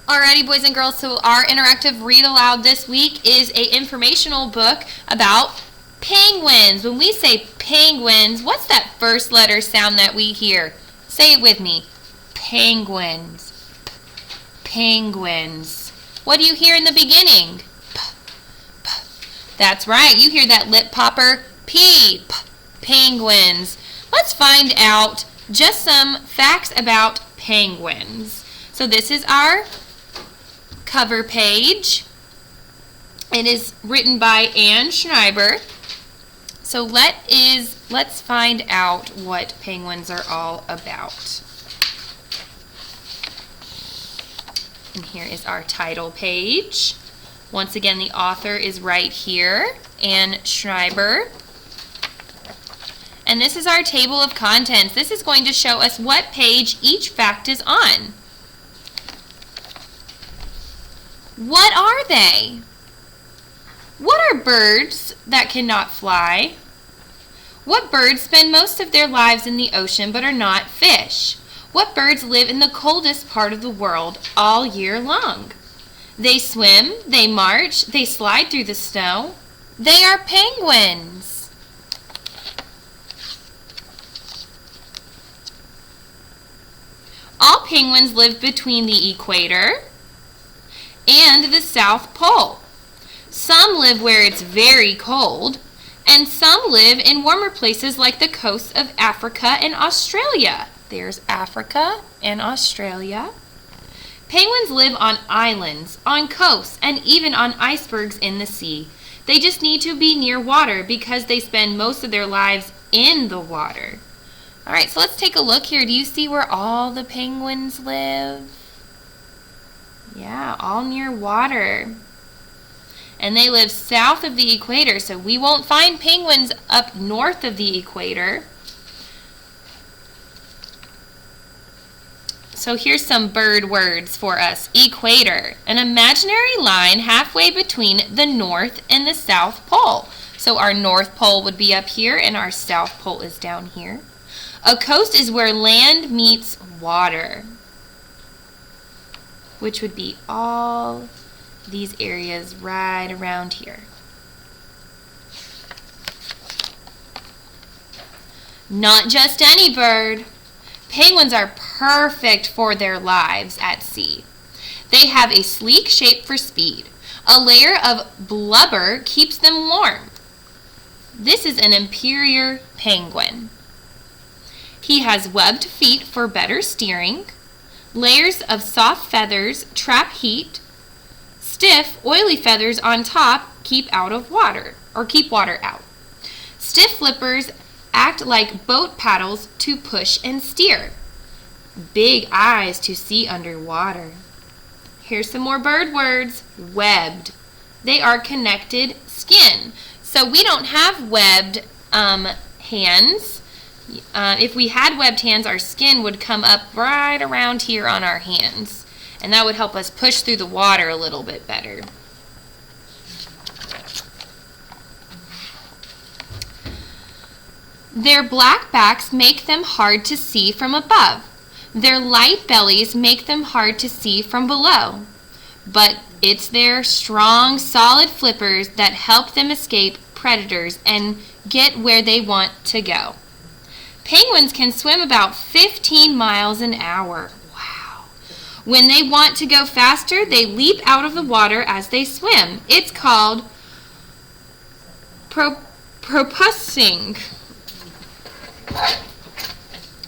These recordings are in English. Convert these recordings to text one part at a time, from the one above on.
Alrighty, boys and girls, so our interactive read aloud this week is an informational book about penguins. When we say penguins, what's that first letter sound that we hear? Say it with me. Penguins. Penguins. What do you hear in the beginning? P, p. That's right, you hear that lip popper. P, p. Penguins. Let's find out just some facts about penguins. So this is our cover page. It is written by Anne Schreiber. So let's find out what penguins are all about. And here is our title page. Once again, the author is right here, Anne Schreiber. And this is our table of contents. This is going to show us what page each fact is on. What are they? What are birds that cannot fly? What birds spend most of their lives in the ocean but are not fish? What birds live in the coldest part of the world all year long? They swim, they march, they slide through the snow. They are penguins. All penguins live between the equator and the South Pole. Some live where it's very cold, and some live in warmer places like the coasts of Africa and Australia. There's Africa and Australia. Penguins live on islands, on coasts, and even on icebergs in the sea. They just need to be near water because they spend most of their lives in the water. All right, so let's take a look here. Do you see where all the penguins live? Yeah, all near water. And they live south of the equator, so we won't find penguins up north of the equator. So here's some bird words for us. Equator, an imaginary line halfway between the North and the South Pole. So our North Pole would be up here and our South Pole is down here. A coast is where land meets water, which would be all these areas right around here. Not just any bird. Penguins are perfect for their lives at sea. They have a sleek shape for speed. A layer of blubber keeps them warm. This is an imperial penguin. He has webbed feet for better steering. Layers of soft feathers trap heat. Stiff, oily feathers on top keep water out. Stiff flippers act like boat paddles to push and steer. Big eyes to see underwater. Here's some more bird words. Webbed. They are connected skin. So we don't have webbed hands. If we had webbed hands, our skin would come up right around here on our hands. And that would help us push through the water a little bit better. Their black backs make them hard to see from above. Their light bellies make them hard to see from below. But it's their strong, solid flippers that help them escape predators and get where they want to go. Penguins can swim about 15 miles an hour. Wow. When they want to go faster, they leap out of the water as they swim. It's called porpoising,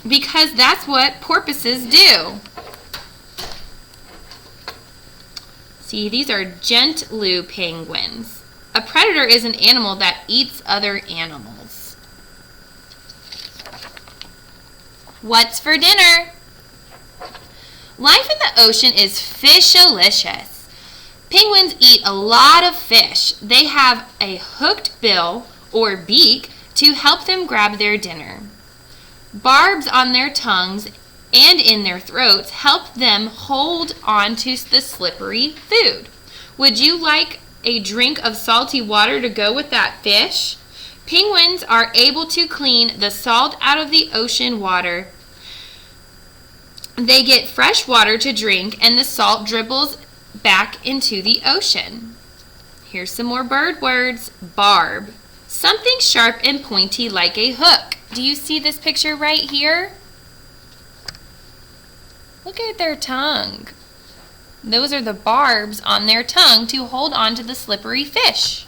because that's what porpoises do. See, these are gentlew penguins. A predator is an animal that eats other animals. What's for dinner? Life in the ocean is fishalicious. Penguins eat a lot of fish. They have a hooked bill or beak to help them grab their dinner. Barbs on their tongues and in their throats help them hold on to the slippery food. Would you like a drink of salty water to go with that fish? Penguins are able to clean the salt out of the ocean water They get fresh water to drink, and the salt dribbles back into the ocean. Here's some more bird words. Barb. Something sharp and pointy like a hook. Do you see this picture right here? Look at their tongue. Those are the barbs on their tongue to hold on to the slippery fish.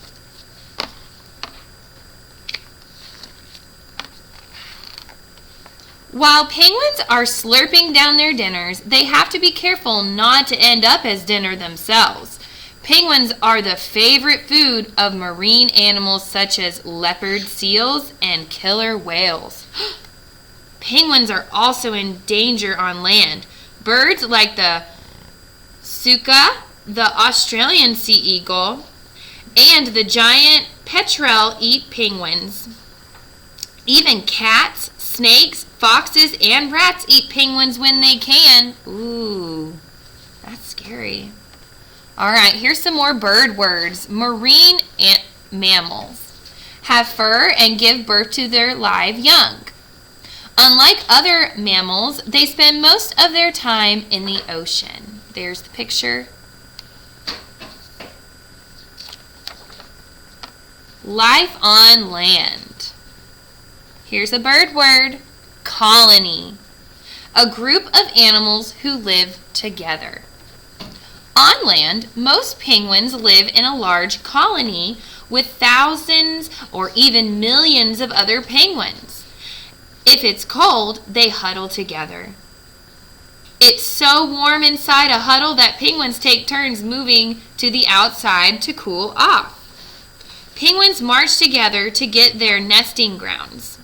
While penguins are slurping down their dinners, they have to be careful not to end up as dinner themselves. Penguins are the favorite food of marine animals such as leopard seals and killer whales. Penguins are also in danger on land. Birds like the suka, the Australian sea eagle, and the giant petrel eat penguins. Even cats, snakes, foxes, and rats eat penguins when they can. Ooh, that's scary. All right, here's some more bird words. Marine mammals have fur and give birth to their live young. Unlike other mammals, they spend most of their time in the ocean. There's the picture. Life on land. Here's a bird word. Colony. A group of animals who live together. On land, most penguins live in a large colony with thousands or even millions of other penguins. If it's cold, they huddle together. It's so warm inside a huddle that penguins take turns moving to the outside to cool off. Penguins march together to get their nesting grounds.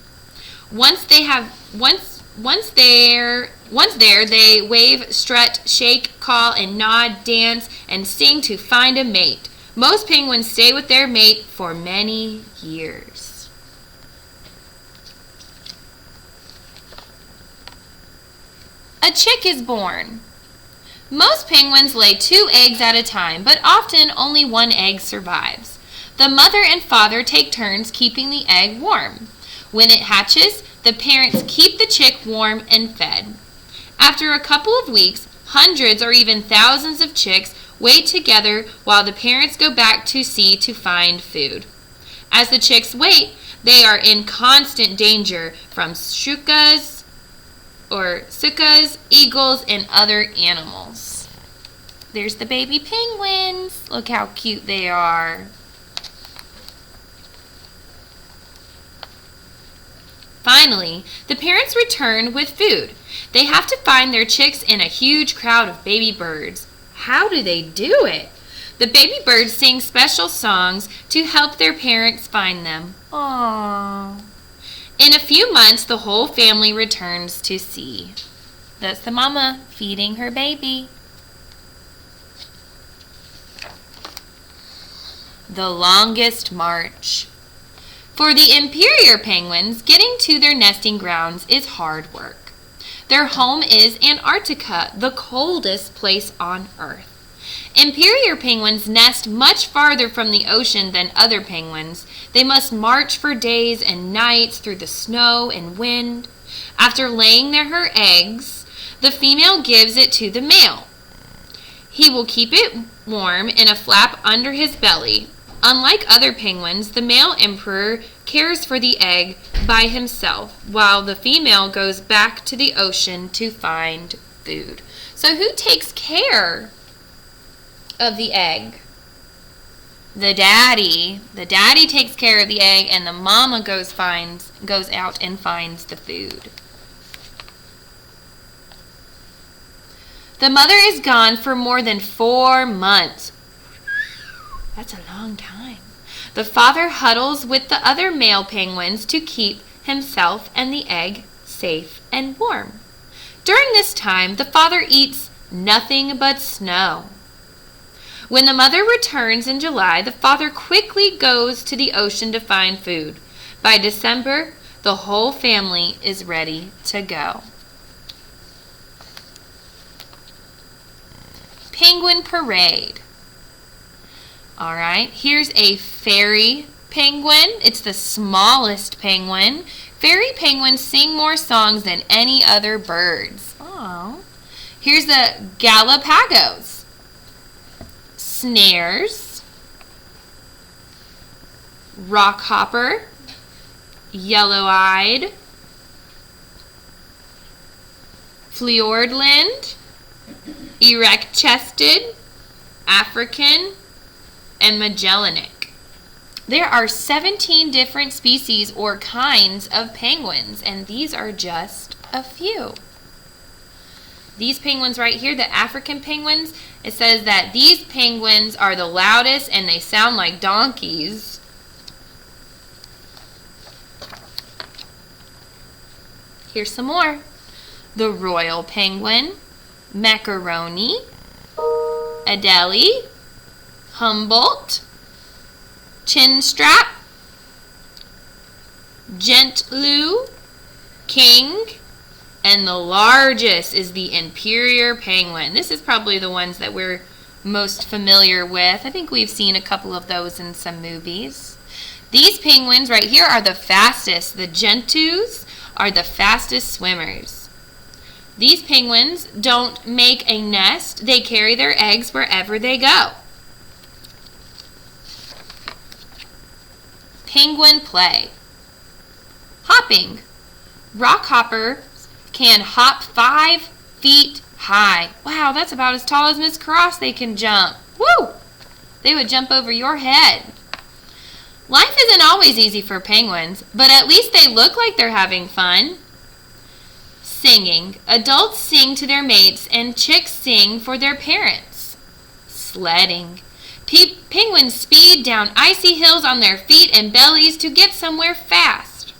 Once there, they wave, strut, shake, call, and nod, dance, and sing to find a mate. Most penguins stay with their mate for many years. A chick is born. Most penguins lay 2 eggs at a time, but often only 1 egg survives. The mother and father take turns keeping the egg warm. When it hatches, the parents keep the chick warm and fed. After a couple of weeks, hundreds or even thousands of chicks wait together while the parents go back to sea to find food. As the chicks wait, they are in constant danger from sukas, eagles, and other animals. There's the baby penguins. Look how cute they are. Finally, the parents return with food. They have to find their chicks in a huge crowd of baby birds. How do they do it? The baby birds sing special songs to help their parents find them. Aww. In a few months, the whole family returns to sea. That's the mama feeding her baby. The longest march. For the inferior penguins, getting to their nesting grounds is hard work. Their home is Antarctica, the coldest place on Earth. Inferior penguins nest much farther from the ocean than other penguins. They must march for days and nights through the snow and wind. After laying her eggs, the female gives it to the male. He will keep it warm in a flap under his belly. Unlike other penguins, the male emperor cares for the egg by himself, while the female goes back to the ocean to find food. So who takes care of the egg? The daddy. The daddy takes care of the egg, and the mama goes out and finds the food. The mother is gone for more than 4 months. That's a long time. The father huddles with the other male penguins to keep himself and the egg safe and warm. During this time, the father eats nothing but snow. When the mother returns in July, the father quickly goes to the ocean to find food. By December, the whole family is ready to go. Penguin Parade. All right, here's a fairy penguin. It's the smallest penguin. Fairy penguins sing more songs than any other birds. Oh, Here's the Galapagos. Snares, rockhopper, yellow-eyed, Fiordland, erect-chested, African, and Magellanic. There are 17 different species or kinds of penguins, and these are just a few. These penguins right here, the African penguins, it says that these penguins are the loudest and they sound like donkeys. Here's some more. The royal penguin, macaroni, Adelie, Humboldt, chinstrap, gentlew, king, and the largest is the imperial penguin. This is probably the ones that we're most familiar with. I think we've seen a couple of those in some movies. These penguins right here are the fastest. The gentoos are the fastest swimmers. These penguins don't make a nest. They carry their eggs wherever they go. Penguin play. Hopping. Rockhoppers can hop 5 feet high. Wow, that's about as tall as Miss Cross they can jump. Woo! They would jump over your head. Life isn't always easy for penguins, but at least they look like they're having fun. Singing. Adults sing to their mates and chicks sing for their parents. Sledding. Penguins speed down icy hills on their feet and bellies to get somewhere fast.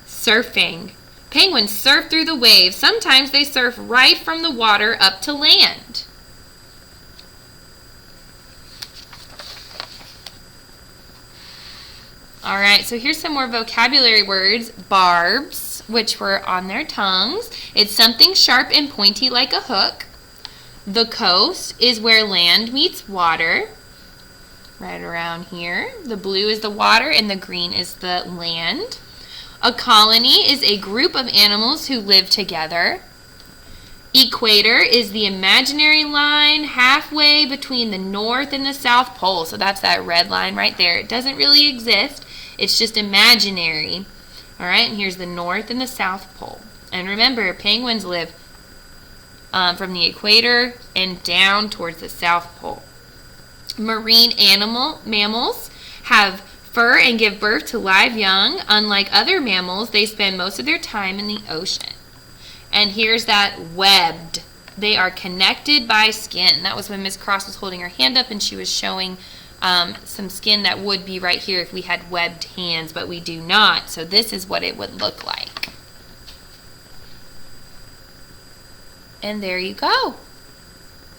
Surfing. Penguins surf through the waves. Sometimes they surf right from the water up to land. All right, so here's some more vocabulary words. Barbs, which were on their tongues. It's something sharp and pointy like a hook. The coast is where land meets water. Right around here. The blue is the water and the green is the land. A colony is a group of animals who live together. Equator is the imaginary line halfway between the North and the South Pole. So that's that red line right there. It doesn't really exist. It's just imaginary. All right, and here's the North and the South Pole. And remember, penguins live from the equator and down towards the South Pole. Marine mammals have fur and give birth to live young. Unlike other mammals, they spend most of their time in the ocean. And here's that webbed. They are connected by skin. That was when Miss Cross was holding her hand up and she was showing some skin that would be right here if we had webbed hands, but we do not. So this is what it would look like. And there you go.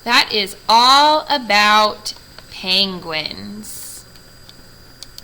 That is all about penguins.